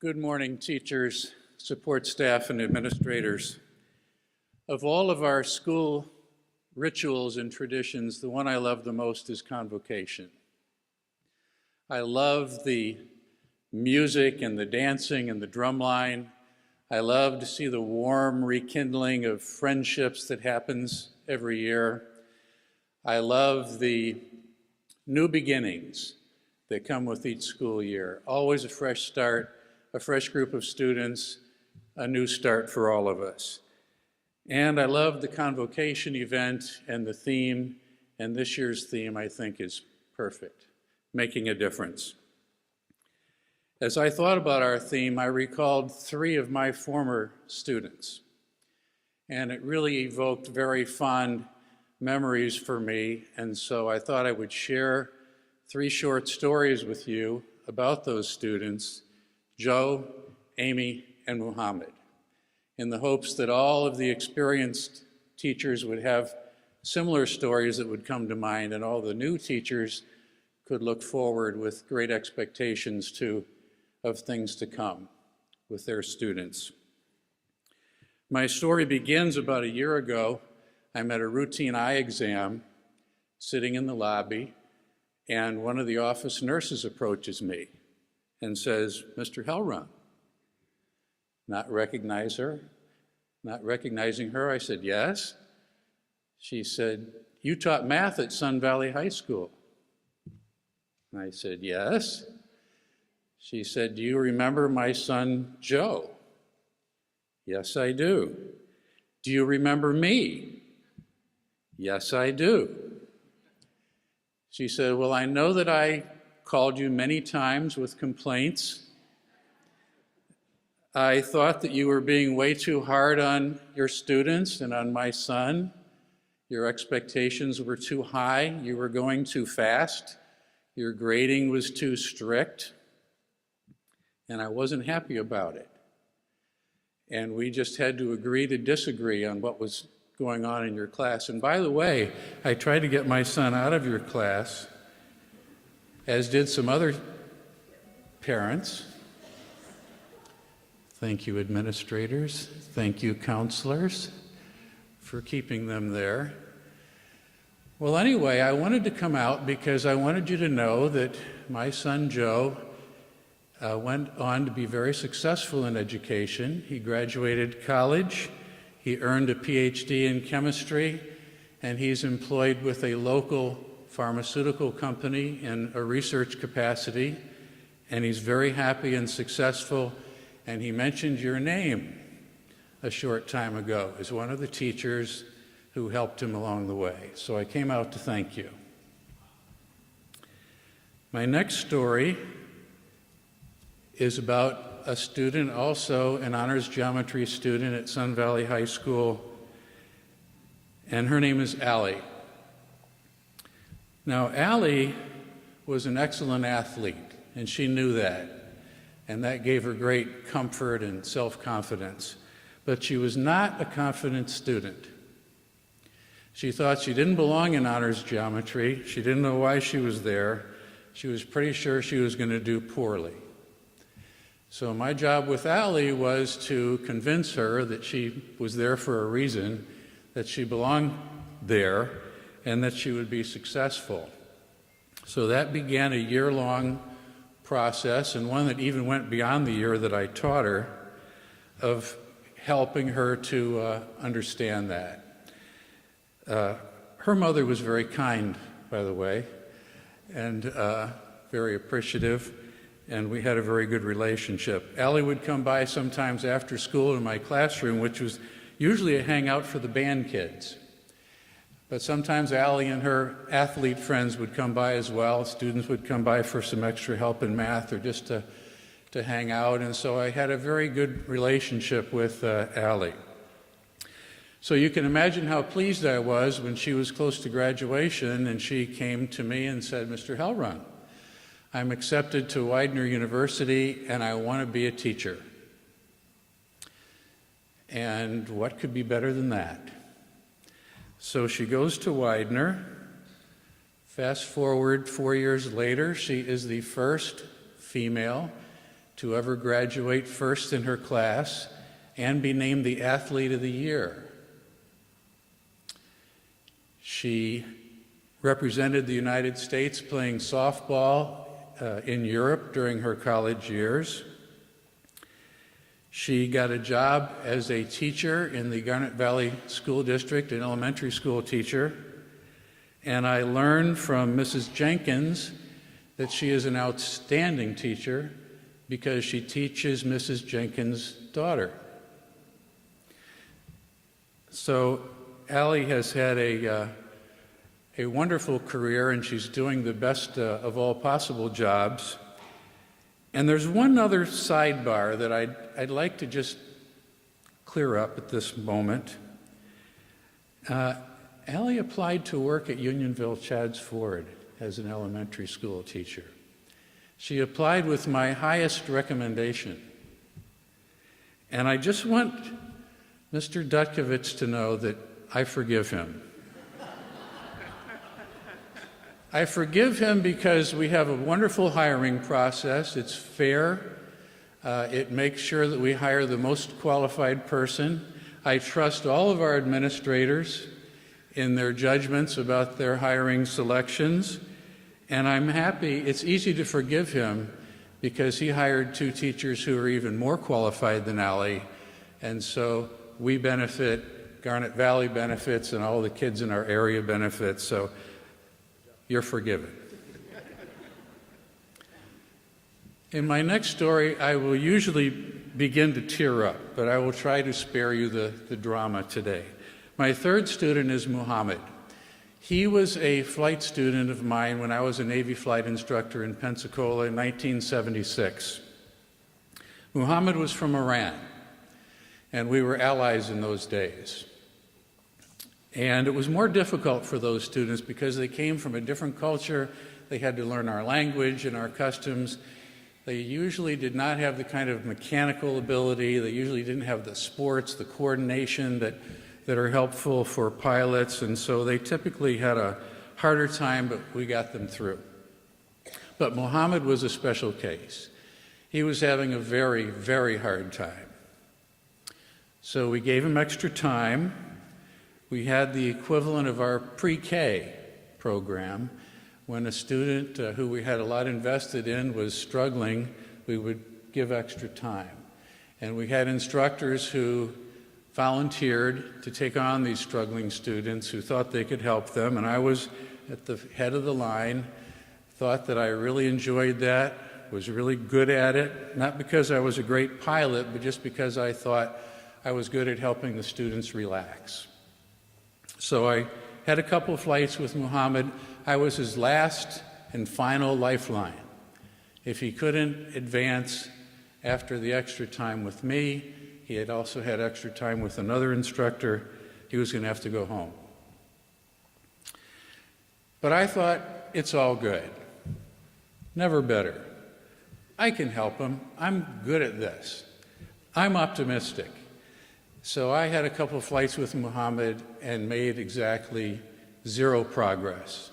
Good morning, teachers, support staff, and administrators. Of all of our school rituals and traditions, the one I love the most is Convocation. I love the music and the dancing and the drumline. I love to see the warm rekindling of friendships that happens every year. I love the new beginnings that come with each school year. Always a fresh start, a fresh group of students, a new start for all of us. And I love the Convocation event and the theme, and this year's theme I think is perfect, making a difference. As I thought about our theme, I recalled 3 of my former students, and it really evoked very fond memories for me, and so I thought I would share 3 short stories with you about those students, Joe, Amy, and Muhammad, in the hopes that all of the experienced teachers would have similar stories that would come to mind, and all the new teachers could look forward with great expectations of things to come with their students. My story begins about a year ago. I'm at a routine eye exam, sitting in the lobby, and one of the office nurses approaches me and says, "Mr. Hellrung." Not recognizing her, I said, "Yes." She said, "You taught math at Sun Valley High School." And I said, "Yes." She said, "Do you remember my son, Joe?" "Yes, I do." "Do you remember me?" "Yes, I do." She said, "Well, I know that I called you many times with complaints. I thought that you were being way too hard on your students and on my son. Your expectations were too high. You were going too fast. Your grading was too strict. And I wasn't happy about it. And we just had to agree to disagree on what was going on in your class. And by the way, I tried to get my son out of your class, as did some other parents. Thank you, administrators. Thank you, counselors, for keeping them there. Well, anyway, I wanted to come out because I wanted you to know that my son, Joe, went on to be very successful in education. He graduated college, he earned a PhD in chemistry, and he's employed with a local pharmaceutical company in a research capacity, and he's very happy and successful. And he mentioned your name a short time ago as one of the teachers who helped him along the way. So I came out to thank you. My next story is about a student, also an honors geometry student at Sun Valley High School, and her name is Allie. Now, Allie was an excellent athlete, and she knew that, and that gave her great comfort and self-confidence. But she was not a confident student. She thought she didn't belong in honors geometry. She didn't know why she was there. She was pretty sure she was going to do poorly. So my job with Allie was to convince her that she was there for a reason, that she belonged there, and that she would be successful. So that began a year-long process, and one that even went beyond the year that I taught her, of helping her to understand that. Her mother was very kind, by the way, and very appreciative, and we had a very good relationship. Allie would come by sometimes after school in my classroom, which was usually a hangout for the band kids. But sometimes Allie and her athlete friends would come by as well. Students would come by for some extra help in math or just to hang out. And so I had a very good relationship with Allie. So you can imagine how pleased I was when she was close to graduation and she came to me and said, "Mr. Hellrung, I'm accepted to Widener University and I want to be a teacher." And what could be better than that? So she goes to Widener. Fast forward 4 years later, she is the first female to ever graduate first in her class and be named the Athlete of the Year. She represented the United States playing softball in Europe during her college years. She got a job as a teacher in the Garnet Valley School District, an elementary school teacher. And I learned from Mrs. Jenkins that she is an outstanding teacher because she teaches Mrs. Jenkins' daughter. So Allie has had a wonderful career, and she's doing the best of all possible jobs. And there's one other sidebar that I'd like to just clear up at this moment. Allie applied to work at Unionville Chadds Ford as an elementary school teacher. She applied with my highest recommendation. And I just want Mr. Dutkovich to know that I forgive him. I forgive him because we have a wonderful hiring process. It's fair. It makes sure that we hire the most qualified person. I trust all of our administrators in their judgments about their hiring selections. And I'm happy, it's easy to forgive him because he hired two teachers who are even more qualified than Allie. And so we benefit, Garnet Valley benefits, and all the kids in our area benefit. So you're forgiven. In my next story, I will usually begin to tear up, but I will try to spare you the drama today. My third student is Muhammad. He was a flight student of mine when I was a Navy flight instructor in Pensacola in 1976. Muhammad was from Iran, and we were allies in those days. And it was more difficult for those students because they came from a different culture. They had to learn our language and our customs. They usually did not have the kind of mechanical ability. They usually didn't have the sports, the coordination that are helpful for pilots. And so they typically had a harder time, but we got them through. But Muhammad was a special case. He was having a very, very hard time. So we gave him extra time. We had the equivalent of our pre-K program. When a student who we had a lot invested in was struggling, we would give extra time. And we had instructors who volunteered to take on these struggling students who thought they could help them, and I was at the head of the line, thought that I really enjoyed that, was really good at it, not because I was a great pilot, but just because I thought I was good at helping the students relax. So I had a couple of flights with Muhammad. I was his last and final lifeline. If he couldn't advance after the extra time with me, he had also had extra time with another instructor. He was going to have to go home. But I thought, it's all good. Never better. I can help him. I'm good at this. I'm optimistic. So I had a couple of flights with Muhammad and made exactly zero progress.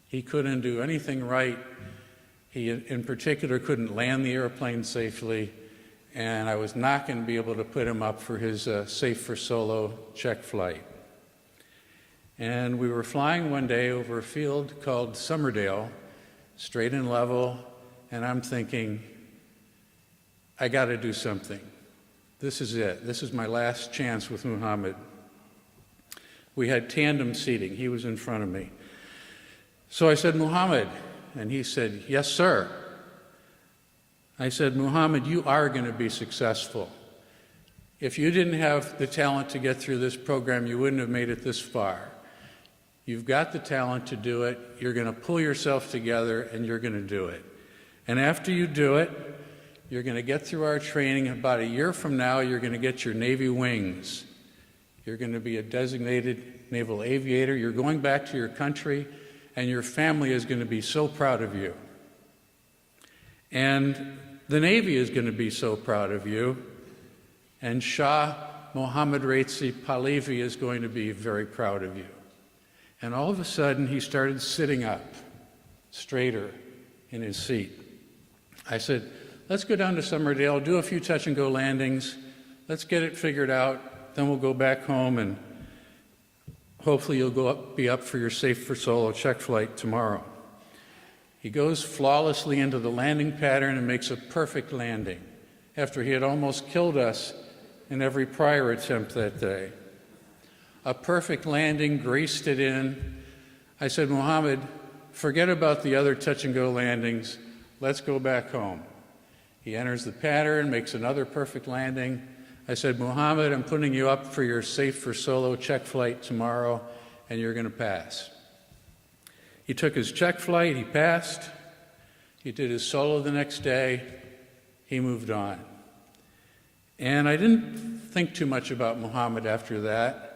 He couldn't do anything right. He, in particular, couldn't land the airplane safely, and I was not going to be able to put him up for his Safe for Solo check flight. And we were flying one day over a field called Summerdale, straight and level, and I'm thinking, I got to do something. This is it. This is my last chance with Muhammad. We had tandem seating. He was in front of me. So I said, Muhammad, and he said, yes, sir. I said, Muhammad, you are going to be successful. If you didn't have the talent to get through this program, you wouldn't have made it this far. You've got the talent to do it. You're going to pull yourself together, and you're going to do it. And after you do it, you're going to get through our training. About a year from now, you're going to get your Navy wings. You're going to be a designated naval aviator. You're going back to your country, and your family is going to be so proud of you. And the Navy is going to be so proud of you. And Shah Mohammad Reza Pahlavi is going to be very proud of you. And all of a sudden, he started sitting up straighter in his seat. I said, let's go down to Summerdale, do a few touch and go landings, let's get it figured out, then we'll go back home and hopefully you'll be up for your safe for solo check flight tomorrow. He goes flawlessly into the landing pattern and makes a perfect landing after he had almost killed us in every prior attempt that day. A perfect landing, graced it in. I said, Mohammed, forget about the other touch and go landings. Let's go back home. He enters the pattern, makes another perfect landing. I said, Mohammed, I'm putting you up for your safe for solo check flight tomorrow, and you're going to pass. He took his check flight, he passed. He did his solo the next day. He moved on. And I didn't think too much about Mohammed after that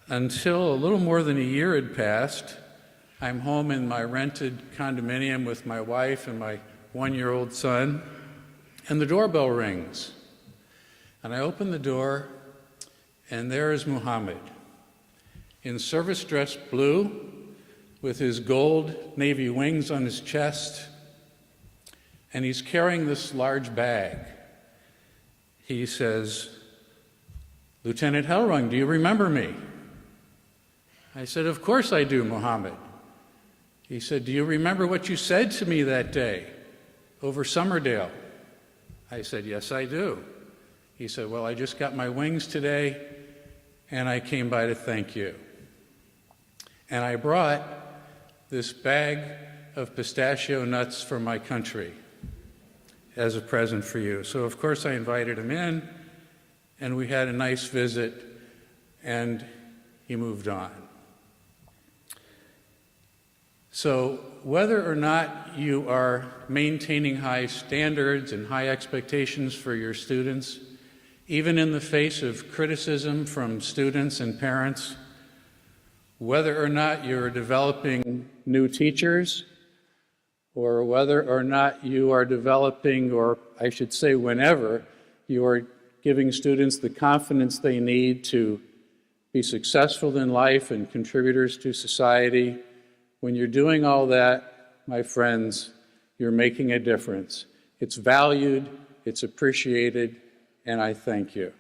until a little more than a year had passed. I'm home in my rented condominium with my wife and my 1-year-old son, and the doorbell rings. And I open the door, and there is Mohammed in service dress blue with his gold navy wings on his chest, and he's carrying this large bag. He says, Lieutenant Hellrung, do you remember me? I said, of course I do, Mohammed. He said, do you remember what you said to me that day over Summerdale? I said, yes, I do. He said, well, I just got my wings today, and I came by to thank you. And I brought this bag of pistachio nuts from my country as a present for you. So, of course, I invited him in, and we had a nice visit, and he moved on. So, whether or not you are maintaining high standards and high expectations for your students, even in the face of criticism from students and parents, whether or not you're developing new teachers, or whether or not you are developing, or I should say whenever, you are giving students the confidence they need to be successful in life and contributors to society, when you're doing all that, my friends, you're making a difference. It's valued, it's appreciated, and I thank you.